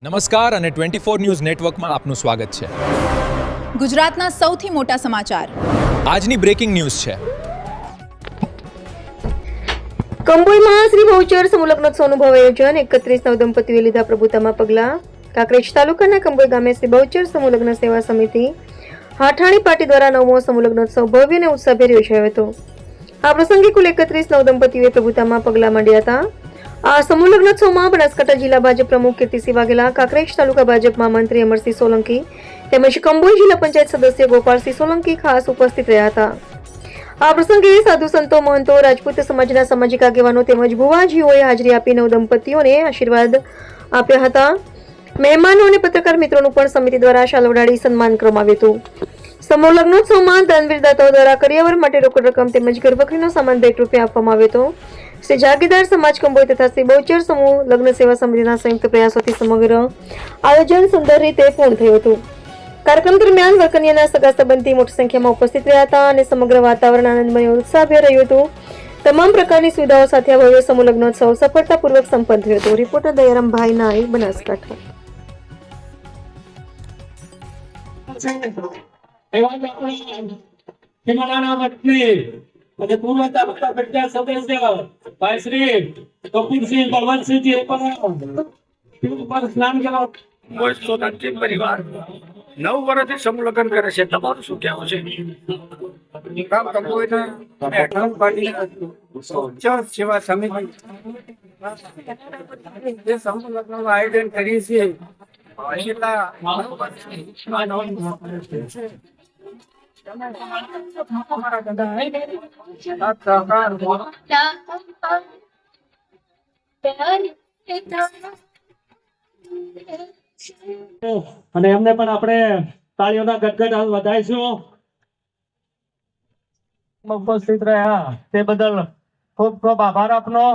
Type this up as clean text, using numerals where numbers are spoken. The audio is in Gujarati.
નમસ્કાર અને 24 ન્યૂઝ નેટવર્કમાં આપનું સ્વાગત છે। ગુજરાતના સૌથી મોટા સમાચાર આજની બ્રેકિંગ ન્યૂઝ છે। કંબોઈમાં શ્રી બહુચર સમૂહલગ્નોત્સવનું ભવ્ય આયોજન 31 નવદંપતિઓએ લીધા પ્રભુતામાં પગલાં। કાંકરેજ તાલુકાના કંબોઈ ગામે શ્રી બહુચર સમૂહલગ્ન સેવા સમિતિ હાઠાણી પાર્ટી દ્વારા 9મો સમૂહલગ્નોત્સવ ભવ્ય અને ઉત્સાહભેર યોજાયો હતો। આ પ્રસંગે કુલ 31 નવદંપતિઓએ પ્રભુતામાં પગલાં માંડ્યા હતા। આ સમૂહ લગ્નોત્સવમાં બનાસકાંઠા જિલ્લા ભાજપ પ્રમુખ કીર્તિસિંહ વાઘેલા, કાંકરેજ તાલુકા ભાજપમાં મંત્રી અમરસિંહ સોલંકી તેમજ કંબોઈ જિલ્લા પંચાયત સદસ્ય ગોપાલસિંહ સોલંકી ખાસ ઉપસ્થિત રહ્યા હતા। આ પ્રસંગે સાધુ સંતો, મહંતો, રાજપૂત સમાજના સામાજિક આગેવાનો તેમજ ભુવાજીઓએ હાજરી આપી નવદંપતિઓને આશીર્વાદ આપ્યા હતા। મહેમાનો અને પત્રકાર મિત્રોનું પણ સમિતિ દ્વારા શાલ ઓઢાડી સન્માન કરવામાં આવ્યું હતું। સમૂહ લગ્નોત્સવમાં દાનવીર દાતાઓ દ્વારા કરિયાવર માટે રોકડ રકમ તેમજ ઘરવખરીનો સામાન ભેટ રૂપે આપવામાં આવ્યો હતો। શ્રી જાગીરદાર સમાજ કંબોઈ તથા શ્રી બહુચર સમૂહ લગ્ન સેવા સમિતિના સંયુક્ત પ્રયાસોથી સમગ્ર આયોજન સુંદર રીતે પૂર્ણ થયું હતું। કાર્યક્રમ દરમિયાન વરકન્યાના સગા સંબંધી મોટી સંખ્યામાં ઉપસ્થિત રહ્યા હતા અને સમગ્ર વાતાવરણ આનંદમય અને ઉત્સાહભેર રહ્યું હતું। તમામ પ્રકારની સુવિધાઓ સાથે આ ભવ્ય સમૂહ લગ્નોત્સવ સફળતાપૂર્વક સંપન્ન થયો હતો। રિપોર્ટર દયારામભાઈ નાઈ, બનાસકાંઠા। અને પૂર્વ તાલુકા પંચાયત સદસ્ય ભાઈ શ્રી કપૂરસિંહ બળવંતસિંહજી પણ સ્નાન કરવા સોલંકી પરિવાર 9 વર્ષથી સમૂહ લગ્ન કરે છે। તમારું શું કહેવું છે? સેવા સમિતિ જે સમૂહ લગ્નનું આયોજન કરીએ છીએ અને એમને પણ આપણે તાળીઓના ગદગદ વધાવીશું। ઉપસ્થિત રહ્યા તે બદલ ખૂબ ખૂબ આભાર આપનો।